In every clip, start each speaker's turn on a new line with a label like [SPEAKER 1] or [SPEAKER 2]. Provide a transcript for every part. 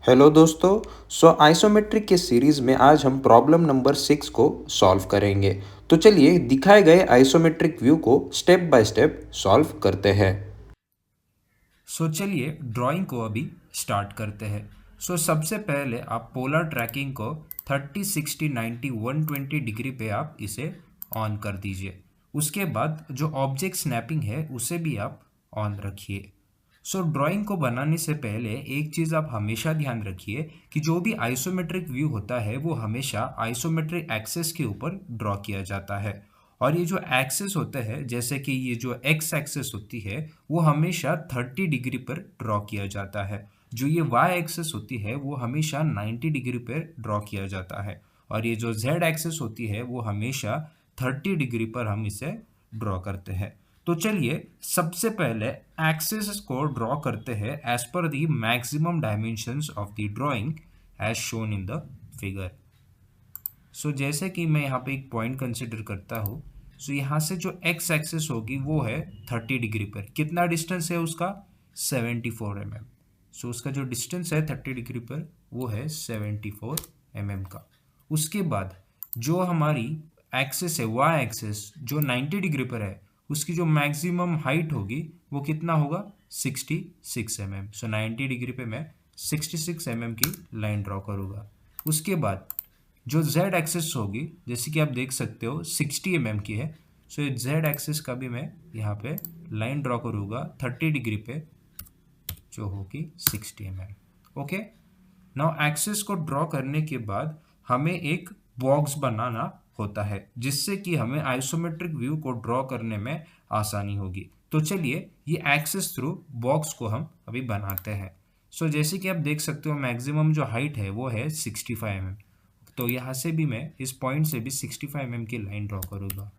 [SPEAKER 1] Hello दोस्तों। Isometric के series में आज हम प्रॉब्लम नंबर 6 को सॉल्व करेंगे। तो चलिए दिखाए गए आइसोमेट्रिक व्यू को स्टेप बाय स्टेप सॉल्व करते हैं।
[SPEAKER 2] चलिए ड्राइंग को अभी स्टार्ट करते हैं। सबसे पहले आप पोलर ट्रैकिंग को 30, 60, 90, 120 डिग्री पे आप इसे ऑन कर दीजिए। उसके बाद जो ऑब्जेक्ट स्नैपिंग है उसे भी आप ऑन रखिए। ड्राइंग को बनाने से पहले एक चीज़ आप हमेशा ध्यान रखिए कि जो भी आइसोमेट्रिक व्यू होता है वो हमेशा आइसोमेट्रिक एक्सेस के ऊपर ड्रॉ किया जाता है। और ये जो एक्सेस होता है, जैसे कि ये जो एक्स एक्सेस होती है, वो हमेशा 30 डिग्री पर ड्रॉ किया जाता है। जो ये वाई एक्सेस होती है वो हमेशा 90 डिग्री पर ड्रॉ किया जाता है। और ये जो जेड एक्सेस होती है वो हमेशा 30 डिग्री पर हम इसे ड्रॉ करते हैं। तो चलिए सबसे पहले एक्सिस को ड्रॉ करते हैं एज पर the maximum dimensions of the drawing as shown in the figure. जैसे कि मैं यहाँ पे एक पॉइंट कंसिडर करता हूँ। यहाँ से जो एक्स एक्सिस होगी वो है 30 डिग्री पर। कितना डिस्टेंस है उसका? 74 mm। उसका जो डिस्टेंस है 30 डिग्री पर वो है 74 mm का। उसके बाद जो हमारी एक्सिस है वाई एक्सिस जो 90 डिग्री पर है, उसकी जो मैक्सिमम हाइट होगी वो कितना होगा? 66 mm। 90 डिग्री पे मैं 66 mm की लाइन ड्रॉ करूँगा। उसके बाद जो z एक्सिस होगी, जैसे कि आप देख सकते हो 60 mm की है। ये z एक्सिस का भी मैं यहाँ पे लाइन ड्रॉ करूँगा 30 डिग्री पे, जो होगी 60 mm। ओके। नाउ एक्सिस को ड्रॉ करने के बाद हमें एक बॉक्स बनाना होता है जिससे कि हमें आइसोमेट्रिक व्यू को ड्रॉ करने में आसानी होगी। तो चलिए ये एक्सिस थ्रू बॉक्स को हम अभी बनाते हैं। जैसे कि आप देख सकते हो मैक्सिमम जो हाइट है वो है 65 mm। तो यहाँ से भी मैं इस पॉइंट से भी 65 mm की लाइन ड्रॉ करूँगा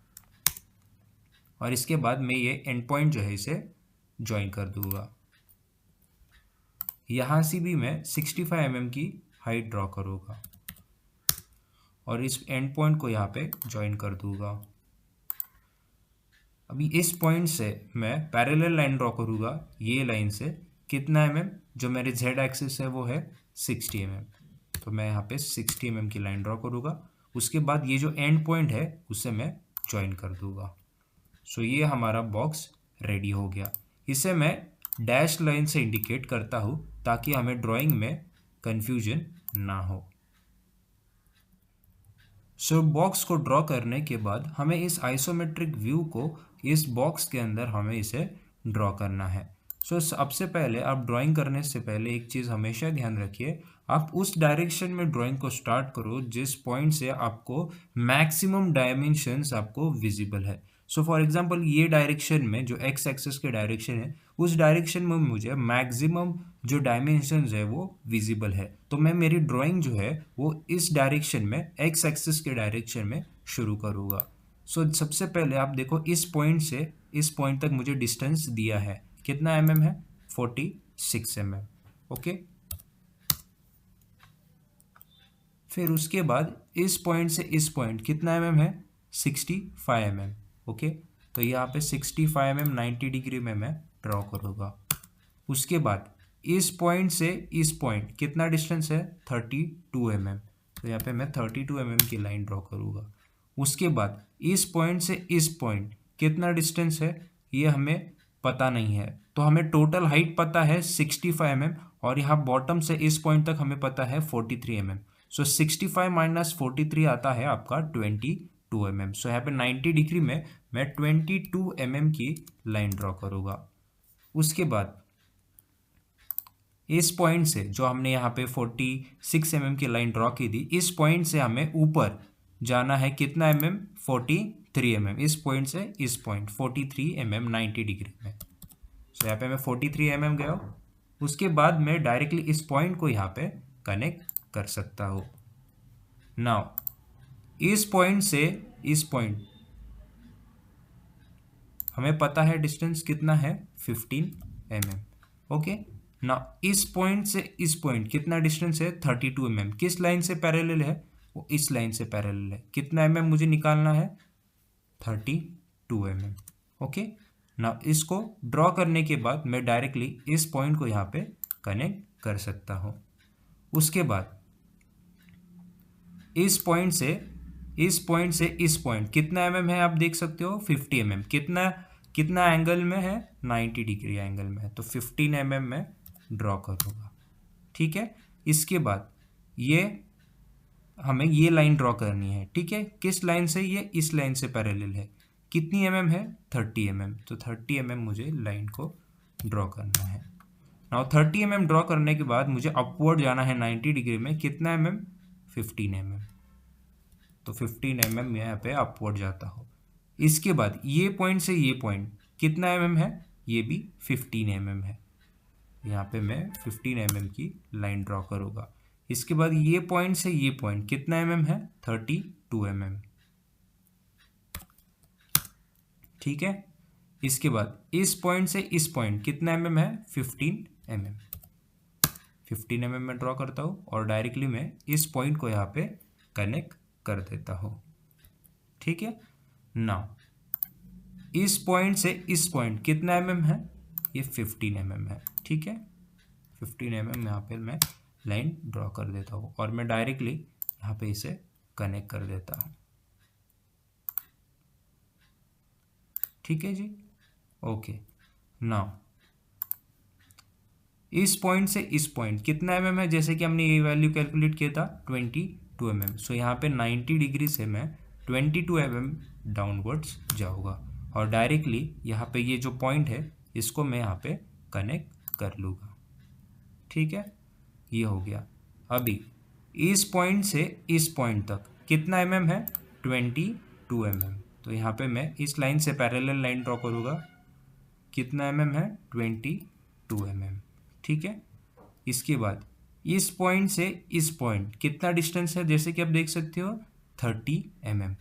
[SPEAKER 2] और इसके बाद मैं ये एंड पॉइंट जो है इसे ज्वाइन कर दूंगा। यहाँ से भी मैं 65 mm की हाइट ड्रॉ करूँगा और इस एंड पॉइंट को यहाँ पे ज्वाइन कर दूंगा। अभी इस पॉइंट से मैं पैरेलल लाइन ड्रॉ करूँगा ये लाइन से। कितना mm? जो मेरे z एक्सिस है वो है 60 mm। तो मैं यहाँ पे 60 mm की लाइन ड्रॉ करूँगा। उसके बाद ये जो एंड पॉइंट है उसे मैं ज्वाइन कर दूँगा। ये हमारा बॉक्स रेडी हो गया। इसे मैं डैश लाइन से इंडिकेट करता हूँ ताकि हमें ड्राइंग में कंफ्यूजन ना हो। बॉक्स को ड्रॉ करने के बाद हमें इस आइसोमेट्रिक व्यू को इस बॉक्स के अंदर हमें इसे ड्रॉ करना है। सबसे पहले आप ड्राइंग करने से पहले एक चीज़ हमेशा ध्यान रखिए, आप उस डायरेक्शन में ड्राइंग को स्टार्ट करो जिस पॉइंट से आपको मैक्सिमम डायमेंशंस आपको विजिबल है। फॉर एग्जांपल ये डायरेक्शन में जो एक्स एक्सिस के डायरेक्शन है, उस डायरेक्शन में मुझे मैक्सिमम जो डायमेंशंस है वो विजिबल है। तो मैं मेरी ड्राइंग जो है वो इस डायरेक्शन में एक्स एक्सिस के डायरेक्शन में शुरू करूँगा। सबसे पहले आप देखो इस पॉइंट से इस पॉइंट तक मुझे डिस्टेंस दिया है। कितना mm है? 46 mm। ओके। फिर उसके बाद इस पॉइंट से इस पॉइंट कितना mm है? 65 mm। ओके। तो यहाँ पे 65 mm 90 डिग्री में मैं ड्रॉ करूँगा। उसके बाद इस पॉइंट से इस पॉइंट कितना डिस्टेंस है? 32 mm। तो यहाँ पे मैं 32 mm की लाइन ड्रॉ करूँगा। उसके बाद इस पॉइंट से इस पॉइंट कितना डिस्टेंस है ये हमें पता नहीं है। तो हमें टोटल हाइट पता है 65 mm और यहाँ बॉटम से इस पॉइंट तक हमें पता है 43 mm। 65 माइनस 43 आता है आपका 22 mm। यहाँ पे 90 डिग्री में मैं 22 mm की लाइन ड्रॉ करूँगा। उसके बाद इस पॉइंट से जो हमने यहाँ पे 46 mm की लाइन ड्रॉ की थी, इस पॉइंट से हमें ऊपर जाना है कितना mm? 43 mm। इस पॉइंट से इस पॉइंट 43 mm 90 डिग्री में। यहाँ पे मैं 43 mm गया। उसके बाद मैं डायरेक्टली इस पॉइंट को यहाँ पे कनेक्ट कर सकता हूँ। नाउ इस पॉइंट से इस पॉइंट हमें पता है डिस्टेंस कितना है? 15 mm। ओके। ना इस पॉइंट से इस पॉइंट कितना डिस्टेंस है? 32 mm। किस लाइन से पैरेलल है? वो इस लाइन से पैरेलल है। कितना mm मुझे निकालना है? 32 mm। ओके। ना इसको ड्रॉ करने के बाद मैं डायरेक्टली इस पॉइंट को यहाँ पे कनेक्ट कर सकता हूँ। उसके बाद इस पॉइंट से इस पॉइंट कितना mm है आप देख सकते हो 50 mm। कितना कितना एंगल में है 90 डिग्री एंगल में है, तो 15 mm में ड्रॉ करूँगा। ठीक है, इसके बाद ये हमें ये लाइन ड्रॉ करनी है। ठीक है, किस लाइन से? ये इस लाइन से पैरेलल है। कितनी mm है? 30 mm। तो 30 mm मुझे लाइन को ड्रॉ करना है। नाउ 30 mm ड्रॉ करने के बाद मुझे अपवर्ड जाना है 90 डिग्री में। कितना mm? 15 mm। तो 15 mm यहाँ पे अपवर्ड जाता हो। इसके बाद ये पॉइंट से ये पॉइंट कितना mm है? ये भी 15 mm है। यहाँ पे मैं 15 mm की लाइन ड्रॉ करूँगा। इसके बाद ये पॉइंट से ये पॉइंट कितना mm है? 32 mm। ठीक है, इसके बाद इस पॉइंट से इस पॉइंट कितना mm है? 15 mm। 15 mm में ड्रॉ करता हूँ और डायरेक्टली मैं इस पॉइंट को यहाँ पे कनेक्ट कर देता हूँ। ठीक है, नाउ इस पॉइंट से इस पॉइंट कितना mm है? ये 15 mm है। ठीक है, 15 mm यहाँ पे मैं लाइन ड्रॉ कर देता हूँ और मैं डायरेक्टली यहाँ पे इसे कनेक्ट कर देता हूँ। ठीक है जी, ओके। नाउ इस पॉइंट से इस पॉइंट कितना mm है? जैसे कि हमने ये वैल्यू कैलकुलेट किया था 22 mm। सो यहाँ पे 90 डिग्री से मैं 22 mm डाउनवर्ड्स जाऊँगा और डायरेक्टली यहाँ पे ये जो पॉइंट है इसको मैं यहाँ पे कनेक्ट कर लूँगा। ठीक है, ये हो गया। अभी इस पॉइंट से इस पॉइंट तक कितना mm है? 22 mm। तो यहाँ पे मैं इस लाइन से पैरेलल लाइन ड्रॉ करूँगा। कितना mm है? 22 mm। ठीक है, इसके बाद इस पॉइंट से इस पॉइंट कितना डिस्टेंस है? जैसे कि आप देख सकते हो 30 mm।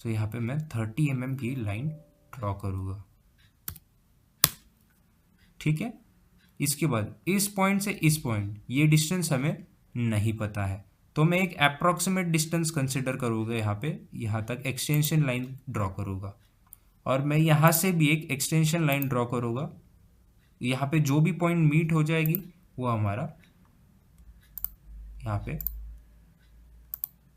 [SPEAKER 2] तो यहाँ पे मैं 30 mm की लाइन ड्रॉ करूँगा। ठीक है, इसके बाद इस पॉइंट से इस पॉइंट ये डिस्टेंस हमें नहीं पता है, तो मैं एक अप्रॉक्सीमेट डिस्टेंस कंसिडर करूँगा। यहाँ पे यहाँ तक एक्सटेंशन लाइन ड्रॉ करूँगा और मैं यहाँ से भी एक एक्सटेंशन लाइन ड्रॉ करूँगा। यहाँ पे जो भी पॉइंट मीट हो जाएगी वो हमारा यहाँ पे,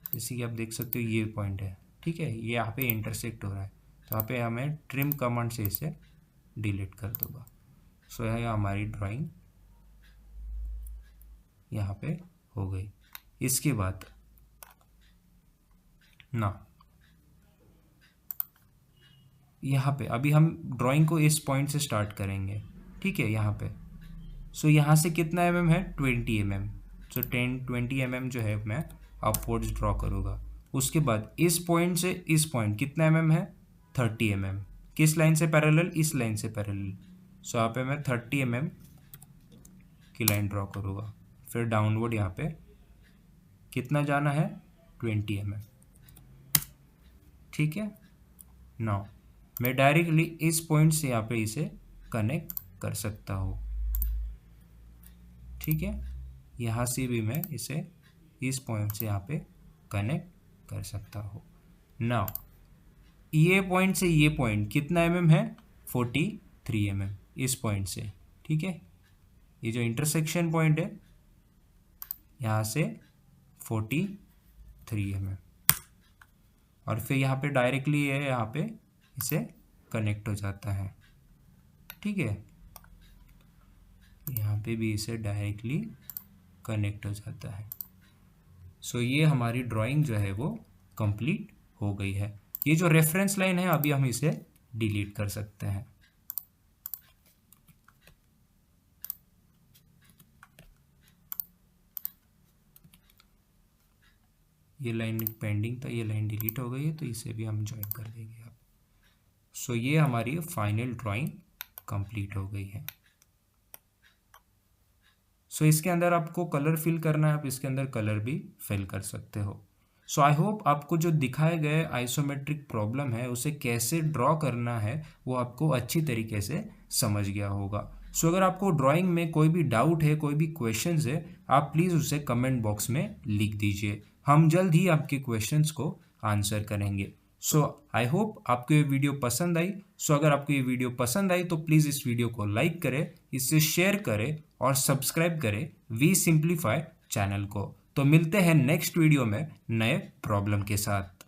[SPEAKER 2] जैसे कि आप देख सकते हो ये पॉइंट है। ठीक है, ये यहाँ पे इंटरसेक्ट हो रहा है, तो यहाँ पे हमें ट्रिम कमांड से इसे डिलीट कर दूंगा। सो यह हमारी ड्राइंग यहाँ पे हो गई। इसके बाद ना यहाँ पे अभी हम ड्राइंग को इस पॉइंट से स्टार्ट करेंगे। ठीक है, यहाँ पे सो यहाँ से कितना mm है? 20 mm। सो 20 mm जो है मैं अपवर्ड्स ड्रॉ करूँगा। उसके बाद इस पॉइंट से इस पॉइंट कितना mm है? 30 mm। किस लाइन से पैरेलल? इस लाइन से पैरेलल। सो यहाँ पे मैं 30 mm की लाइन ड्रॉ करूँगा। फिर डाउनवर्ड यहाँ पे कितना जाना है? 20 mm। ठीक है, नाउ मैं डायरेक्टली इस पॉइंट से यहाँ पे इसे कनेक्ट कर सकता हूँ। ठीक है, यहाँ से भी मैं इसे इस पॉइंट से यहाँ पे कनेक्ट कर सकता हूँ। नाउ ये पॉइंट से ये पॉइंट कितना mm है? 43 mm इस पॉइंट से। ठीक है, ये जो इंटरसेक्शन पॉइंट है यहाँ से 43 mm और फिर यहाँ पे डायरेक्टली ये यहाँ पे इसे कनेक्ट हो जाता है। ठीक है, यहाँ पे भी इसे डायरेक्टली कनेक्ट हो जाता है। सो ये हमारी ड्राइंग जो है वो कंप्लीट हो गई है। ये जो रेफरेंस लाइन है अभी हम इसे डिलीट कर सकते हैं। ये लाइन पेंडिंग था, ये लाइन डिलीट हो गई है, तो इसे भी हम ज्वाइन कर देंगे अब। सो ये हमारी फाइनल ड्राइंग कंप्लीट हो गई है। सो इसके अंदर आपको कलर फिल करना है, आप इसके अंदर कलर भी फिल कर सकते हो। सो आई होप आपको जो दिखाए गए आइसोमेट्रिक प्रॉब्लम है उसे कैसे ड्रॉ करना है वो आपको अच्छी तरीके से समझ गया होगा। सो अगर आपको ड्राइंग में कोई भी डाउट है, कोई भी क्वेश्चंस है, आप प्लीज़ उसे कमेंट बॉक्स में लिख दीजिए। हम जल्द ही आपके क्वेश्चंस को आंसर करेंगे। सो आई होप आपको ये वीडियो पसंद आई। सो अगर आपको ये वीडियो पसंद आई तो प्लीज़ इस वीडियो को लाइक करें, इसे शेयर करें और सब्सक्राइब करें वी सिंप्लीफाई चैनल को। तो मिलते हैं नेक्स्ट वीडियो में नए प्रॉब्लम के साथ।